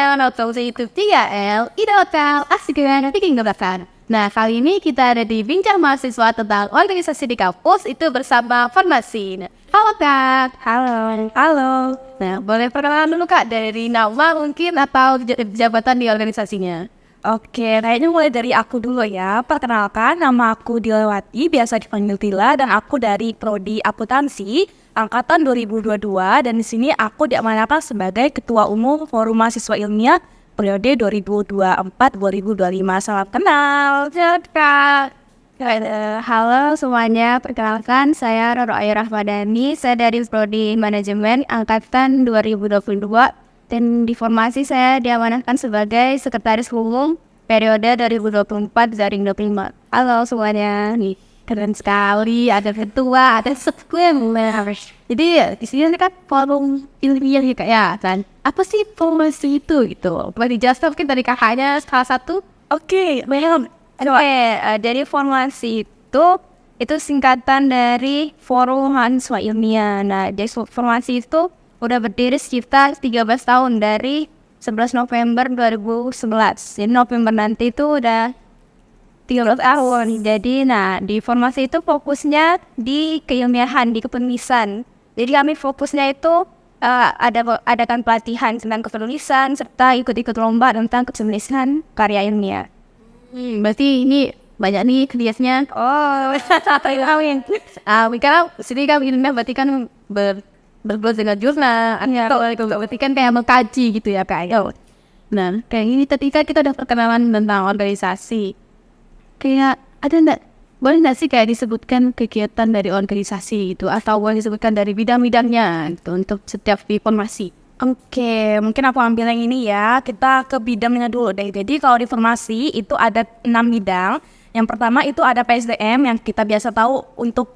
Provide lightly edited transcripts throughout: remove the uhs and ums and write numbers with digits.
channel Hotel YouTube 3L, Ida Hotel, asik dengan bikin gebrakan. Nah, kali ini kita ada di Bincang Mahasiswa tentang organisasi di kampus, itu bersama Farmasi. Halo Kak. Halo. Halo. Nah, boleh perkenalan dulu Kak, dari nama mungkin atau jabatan di organisasinya? Oke, kayaknya mulai dari aku dulu ya. Perkenalkan, nama aku Dilawati, biasa dipanggil Tila, dan aku dari Prodi Akuntansi angkatan 2022, dan di sini aku diamanahkan sebagai Ketua Umum Forum Mahasiswa Ilmiah periode 2024-2025. Salam kenal. Kak. Halo semuanya, perkenalkan saya Roro Ayu Rahmadani, saya dari Prodi Manajemen angkatan 2022 dan di formasi saya diamanahkan sebagai Sekretaris Umum periode 2024-2025. Halo semuanya, nih keren sekali, ada ketua, ada sekretaris. Jadi di sini kan forum ilmiah ya Kak ya, kan? Apa sih formasi itu gitu? Boleh dijelaskan mungkin dari kakaknya salah satu? Oke, Jadi formasi itu singkatan dari Forum Mahasiswa Ilmiah. Nah, jadi formasi itu udah berdiri sekitar 13 tahun dari 11 November 2011. Jadi November nanti itu udah 13 tahun. Jadi di formasi itu fokusnya di keilmiahan, di kepenulisan. Jadi kami fokusnya itu adakan pelatihan tentang kepenulisan serta ikut-ikut lomba tentang kepenulisan karya ilmiah. Berarti ini banyak nih kegiatannya. Oh, kawin. Karena sini kan ilmiah berarti kan bergelut dengan jurnal. Berarti kan kayak mengkaji gitu ya Kak. Nah, kayak ini tadi kan kita udah perkenalan tentang organisasi. Kayak boleh nggak sih kayak disebutkan kegiatan dari organisasi itu atau boleh disebutkan dari bidang-bidangnya gitu untuk setiap formasi? Oke, mungkin aku ambil yang ini ya. Kita ke bidangnya dulu deh. Jadi kalau di formasi itu ada 6 bidang. Yang pertama itu ada PSDM yang kita biasa tahu untuk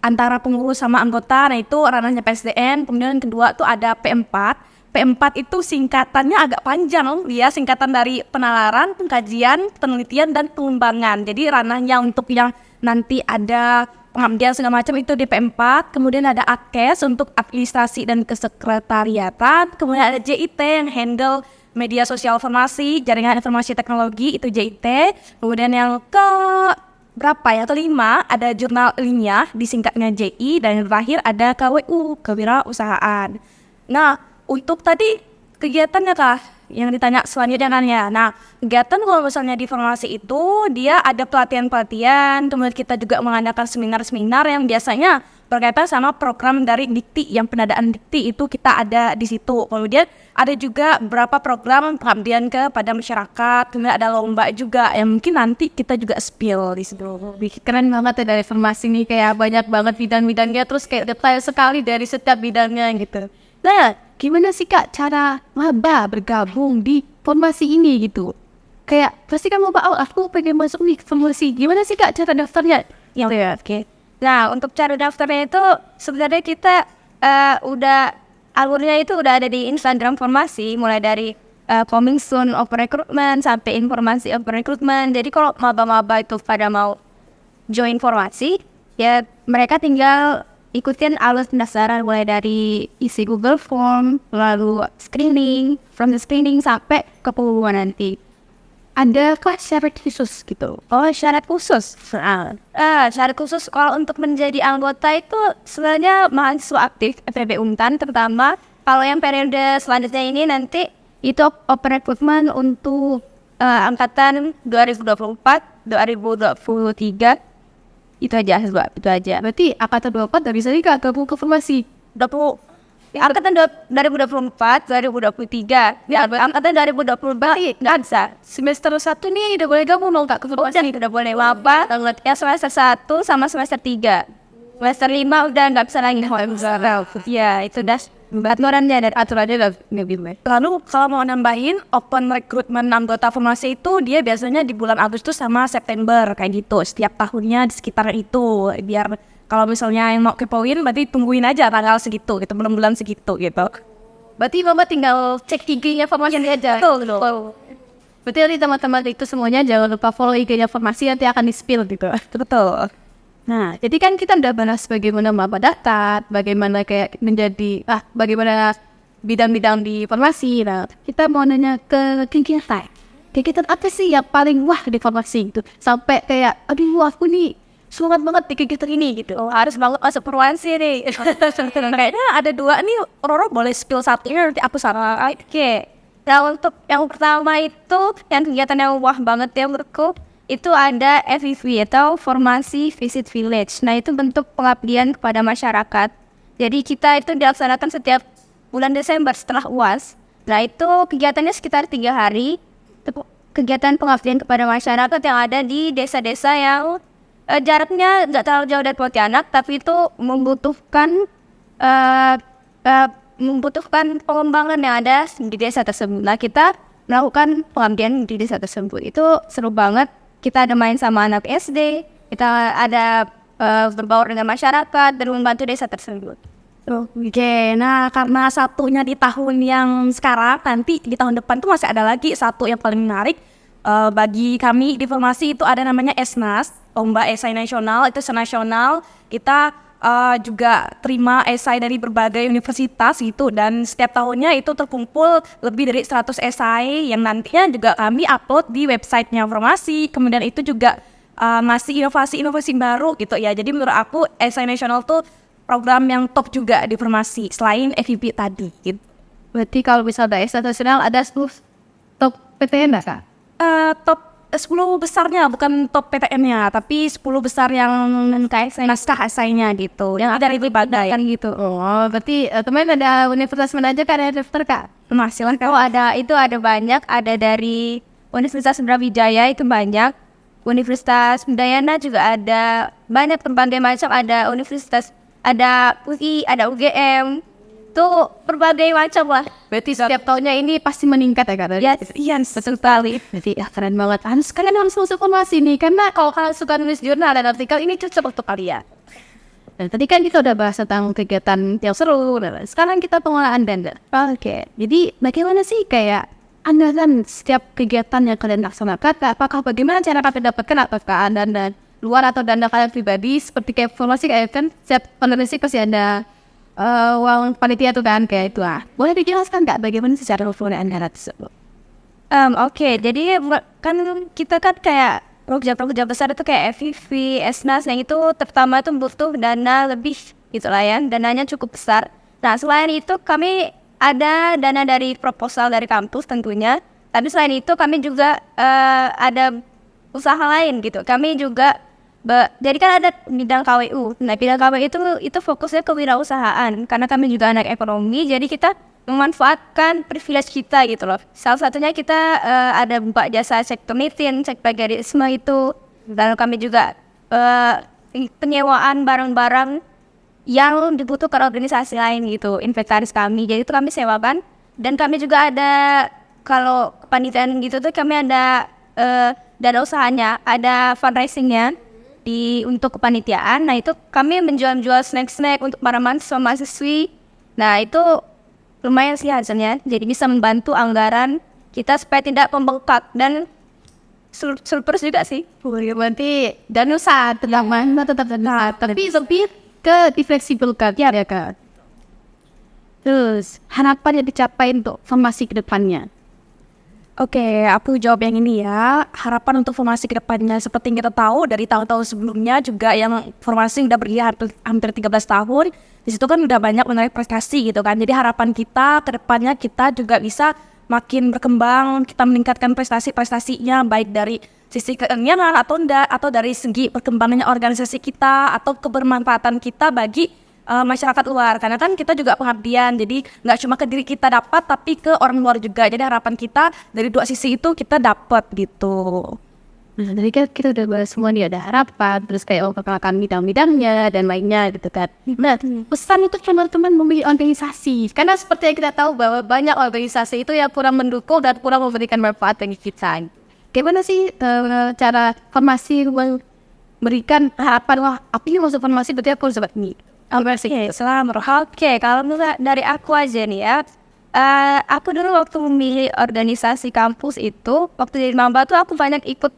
antara pengurus sama anggota. Nah itu ranahnya PSDM. Kemudian yang kedua tuh ada P4. P4 itu singkatannya agak panjang ya. Singkatan dari penalaran, pengkajian, penelitian, dan pengembangan. Jadi ranahnya untuk yang nanti ada pengabdian segala macam itu di P4. Kemudian ada ADKES untuk administrasi dan kesekretariatan. Kemudian ada JIT yang handle media sosial formasi, jaringan informasi teknologi, itu JIT. Kemudian yang kelima ada jurnal ilmiah disingkatnya JI. Dan yang terakhir ada KWU, kewirausahaan. Nah untuk tadi kegiatannya Kak yang ditanya selanjutnya kan ya. Nah, kegiatan kalau misalnya di formasi itu dia ada pelatihan-pelatihan, kemudian kita juga mengadakan seminar-seminar yang biasanya berkaitan sama program dari Dikti, yang penadaan Dikti itu kita ada di situ. Kemudian ada juga beberapa program pengabdian kepada masyarakat, kemudian ada lomba juga yang mungkin nanti kita juga spill di situ. Keren banget ya dari formasi ini, kayak banyak banget bidang-bidangnya, terus kayak detail sekali dari setiap bidangnya gitu. Nah, gimana sih Kak cara maba bergabung di formasi ini gitu? Kayak pasti kan maba, aku pengen masuk nih formasi. Gimana sih Kak cara daftarnya? Oke. Nah, untuk cara daftarnya itu sebenarnya kita alurnya itu udah ada di Instagram formasi, mulai dari coming soon open recruitment sampai informasi open recruitment. Jadi kalau maba-maba itu pada mau join formasi, ya mereka tinggal ikutin alur pendaftaran mulai dari isi Google Form, lalu screening, from the screening sampai ke pengumuman nanti. Ada syarat khusus gitu? Oh, syarat khusus? Syarat khusus kalau untuk menjadi anggota itu sebenarnya mahasiswa aktif FEB Untan, terutama kalau yang periode selanjutnya ini nanti itu open recruitment untuk angkatan 2024-2023. Itu aja. Berarti angkatan 24 udah bisa nih Kak gabung ke formasi? Angkatan 2024, 2023. Angkatan 2024 nggak bisa. Semester 1 nih udah boleh gabung dong Kak ke formasi? Udah boleh maba, ya semester 1 sama semester 3. Semester 5 udah nggak bisa lagi. Ya, itu udah aturannya udah nggak. Lalu kalau mau nambahin open recruitment anggota formasi itu dia biasanya di bulan Agustus sama September kayak gitu. Setiap tahunnya di sekitar itu. Biar kalau misalnya yang mau kepoin berarti tungguin aja tanggal segitu gitu, bulan segitu gitu. Berarti Mama tinggal cek IG-nya formasi aja. Betul. Berarti nanti teman-teman itu semuanya jangan lupa follow IG-nya formasi, nanti akan di-spill gitu. Betul. Nah, jadi kan kita udah bahas bagaimana maba daftar, bagaimana kayak menjadi, bagaimana bidang-bidang di farmasi. Nah, kita mau nanya ke kegiatan. Kegiatan apa sih yang paling wah di farmasi gitu? Sampai kayak, aduh aku nih semangat banget di kegiatan ini gitu. Oh, harus banget masuk farmasi nih. Kayaknya ada 2 nih, Roro boleh spill satunya nanti aku saran. Oke. Nah, untuk yang pertama itu yang kegiatan yang wah banget ya menurutku itu ada FVV atau Formasi Visit Village. Nah, itu bentuk pengabdian kepada masyarakat. Jadi kita itu dilaksanakan setiap bulan Desember setelah UAS. Nah, itu kegiatannya sekitar 3 hari. Itu kegiatan pengabdian kepada masyarakat yang ada di desa-desa yang jaraknya nggak terlalu jauh dari Pontianak, tapi itu membutuhkan pengembangan yang ada di desa tersebut. Nah, kita melakukan pengabdian di desa tersebut. Itu seru banget. Kita ada main sama anak SD, kita ada berbaur dengan masyarakat dan membantu desa tersebut. Oke, nah karena satunya di tahun yang sekarang, nanti di tahun depan tuh masih ada lagi satu yang paling menarik. Bagi kami di Formasi itu ada namanya Esnas, Lomba Esai Nasional, itu senasional. Kita juga terima esai dari berbagai universitas gitu, dan setiap tahunnya itu terkumpul lebih dari 100 esai yang nantinya juga kami upload di websitenya Formasi. Kemudian itu juga masih inovasi-inovasi baru gitu ya. Jadi menurut aku esai nasional tuh program yang top juga di Formasi selain FIP tadi gitu. Berarti kalau misalnya esai nasional ada 10 top PTN nggak Kak? Top 10 besarnya, bukan top PTN-nya, tapi 10 besar yang naskah esainya gitu, yang ada dari berbagai Kan gitu. Oh, berarti teman ada universitas mana aja Kak, ada daftar Kak? Nah, silakan. Oh, ada banyak, ada dari Universitas Brawijaya itu banyak. Universitas Udayana juga ada, banyak berbagai macam, ada universitas, ada UI, ada UGM. Tuh berbagai macam lah. Berarti setiap tahunnya ini pasti meningkat ya Kak? Yes, betul sekali. Berarti keren banget. Kalian harus masuk Formasi nih, karena kalau kalian suka nulis jurnal dan artikel ini cocok untuk kalian. Dan tadi kan kita udah bahas tentang kegiatan yang seru. Sekarang kita pengolahan dana. Oke. Jadi bagaimana sih kayak anggaran setiap kegiatan yang kalian laksanakan? Apakah bagaimana cara kalian dapatkan, apakah dana luar atau dana kalian pribadi? Seperti kayak Formasi kayak kan setiap penulis pasti ada uang panitia tuh kan kayak itu Boleh dijelaskan nggak bagaimana secara penggunaan anggaran tersebut? Oke, jadi kan kita kan kayak program-program besar itu kayak FIV, Esnas, yang itu terutama itu butuh dana lebih gitu lah ya, dananya cukup besar. Nah, selain itu kami ada dana dari proposal dari kampus tentunya, tapi selain itu kami juga ada usaha lain gitu. Kami juga jadi kan ada bidang KWU. Nah, bidang KWU itu fokusnya ke wirausahaan. Karena kami juga anak ekonomi, jadi kita memanfaatkan privilege kita gitu loh. Salah satunya kita ada buka jasa cek turnitin, cek plagiarisme itu. Dan kami juga penyewaan barang-barang yang dibutuhkan organisasi lain gitu, inventaris kami. Jadi itu kami sewakan. Dan kami juga ada, kalau kepanitiaan gitu tuh kami ada dana usahanya, ada fundraisingnya untuk kepanitiaan. Nah, itu kami menjual snack-snack untuk para mahasiswa-mahasiswi. Nah, itu lumayan sih hasilnya. Jadi bisa membantu anggaran kita supaya tidak membengkak dan surplus juga sih. Berarti dana usaha tetap dana, tapi lebih ke difleksibelkan ya Kak. Terus harapan yang dicapai untuk Formasi ke depannya? Oke, aku jawab yang ini ya. Harapan untuk Formasi ke depannya, seperti yang kita tahu dari tahun-tahun sebelumnya juga yang Formasi udah berdiri hampir 13 tahun. Di situ kan udah banyak menarik prestasi gitu kan. Jadi harapan kita ke depannya kita juga bisa makin berkembang, kita meningkatkan prestasi-prestasinya baik dari sisi keilmuan atau dari segi perkembangannya organisasi kita atau kebermanfaatan kita bagi masyarakat luar, karena kan kita juga pengabdian, jadi nggak cuma ke diri kita dapat tapi ke orang luar juga. Jadi harapan kita dari 2 sisi itu kita dapat gitu. Nah, tadi kan kita udah bahas semua nih, ada harapan, terus kayak memperkenalkan bidang-bidangnya dan lainnya gitu kan. Nah, pesan untuk teman-teman memilih organisasi, karena seperti yang kita tahu bahwa banyak organisasi itu yang kurang mendukung dan kurang memberikan manfaat bagi kita. Gimana sih cara Formasi memberikan harapan, wah aku ini masuk Formasi berarti aku harus dapat ini. Oke, kalau dari aku aja nih ya, aku dulu waktu memilih organisasi kampus itu, waktu jadi maba tuh aku banyak ikut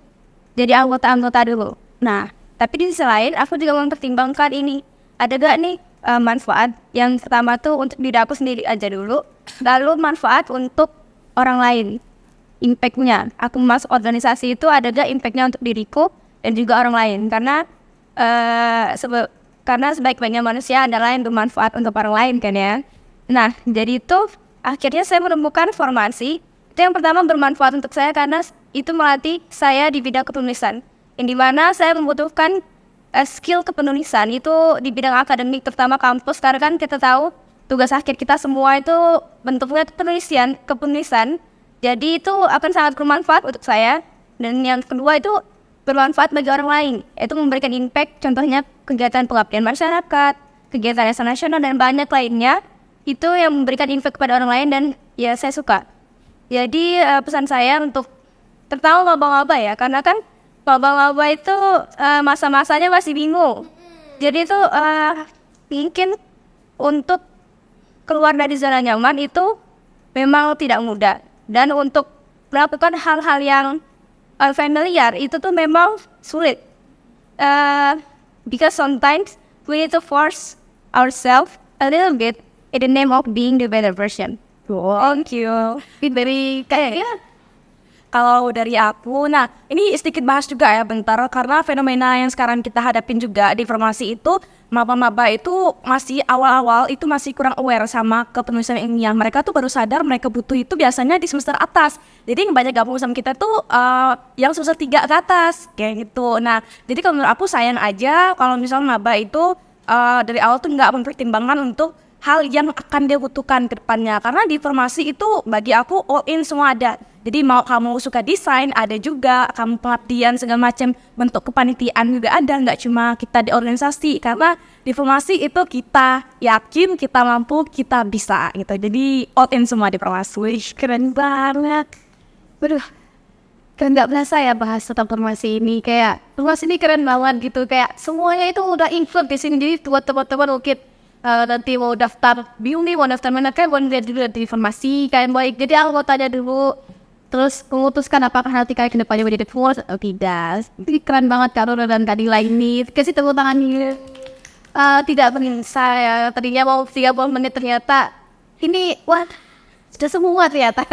jadi anggota-anggota dulu. Nah, tapi di sisi lain aku juga mempertimbangkan ini, ada gak nih manfaat. Yang pertama tuh untuk diri aku sendiri aja dulu, lalu manfaat untuk orang lain. Impact-nya, aku masuk organisasi itu ada gak impact-nya untuk diriku dan juga orang lain, karena karena sebaik-baiknya manusia adalah yang bermanfaat untuk orang lain kan ya. Nah, jadi itu akhirnya saya menemukan formasi itu yang pertama bermanfaat untuk saya karena itu melatih saya di bidang kepenulisan, yang dimana saya membutuhkan skill kepenulisan itu di bidang akademik, terutama kampus, karena kan kita tahu tugas akhir kita semua itu bentuknya kepenulisan. Jadi itu akan sangat bermanfaat untuk saya. Dan yang kedua itu bermanfaat bagi orang lain, yaitu memberikan impact, contohnya kegiatan pengabdian masyarakat, kegiatan yayasan nasional dan banyak lainnya, itu yang memberikan impact kepada orang lain dan ya saya suka. Jadi pesan saya untuk terutama maba-maba ya, karena kan maba-maba itu masa-masanya masih bingung. Jadi itu mungkin untuk keluar dari zona nyaman itu memang tidak mudah. Dan untuk melakukan hal-hal yang familiar itu tuh memang sulit. Because sometimes we need to force ourselves a little bit in the name of being the better version. Thank you. Dari kayaknya Kalau dari aku, nah ini sedikit bahas juga ya bentar, karena fenomena yang sekarang kita hadapin juga di formasi itu, maba-maba itu masih awal-awal itu masih kurang aware sama kepenulisan ilmiah. Mereka tuh baru sadar mereka butuh itu biasanya di semester atas. Jadi yang banyak gabung sama kita tuh yang semester 3 ke atas kayak gitu. Nah, jadi kalau menurut aku sayang aja kalau misalnya maba itu dari awal tuh nggak mempertimbangkan untuk hal yang akan dia butuhkan ke depannya. Karena di formasi itu bagi aku all in semua ada. Jadi mau kamu suka desain ada juga, kamu pengabdian segala macam, bentuk kepanitiaan juga ada, nggak cuma kita di organisasi. Karena di formasi itu kita yakin, kita mampu, kita bisa gitu. Jadi all in semua di formasi. wih, keren banget. Waduh, kan nggak berasa ya bahas tentang formasi ini. Kayak formasi ini keren banget gitu. Kayak semuanya itu udah include di sini. Jadi buat teman-teman mungkin nanti mau daftar bingung nih mau daftar mana, kan mau lihat dulu di informasi kayak baik. Jadi aku mau tanya dulu, terus memutuskan apakah nanti kayak kedepannya menjadi full atau tidak. Ini keren banget Kak Roro dan Kak Dila ini. Kasih tepuk tangan ini. Tidak berasa ya, tadinya mau 30 menit ternyata ini wah sudah semua ternyata.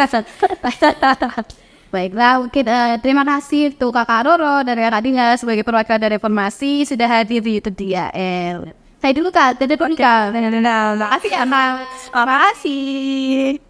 Baiklah, mungkin terima kasih untuk Kakak Roro dan Kak Dila sebagai perwakilan dari formasi sudah hadir di YouTube DAL. Saya dulu Kak, dadah dulu Kak. Terima kasih.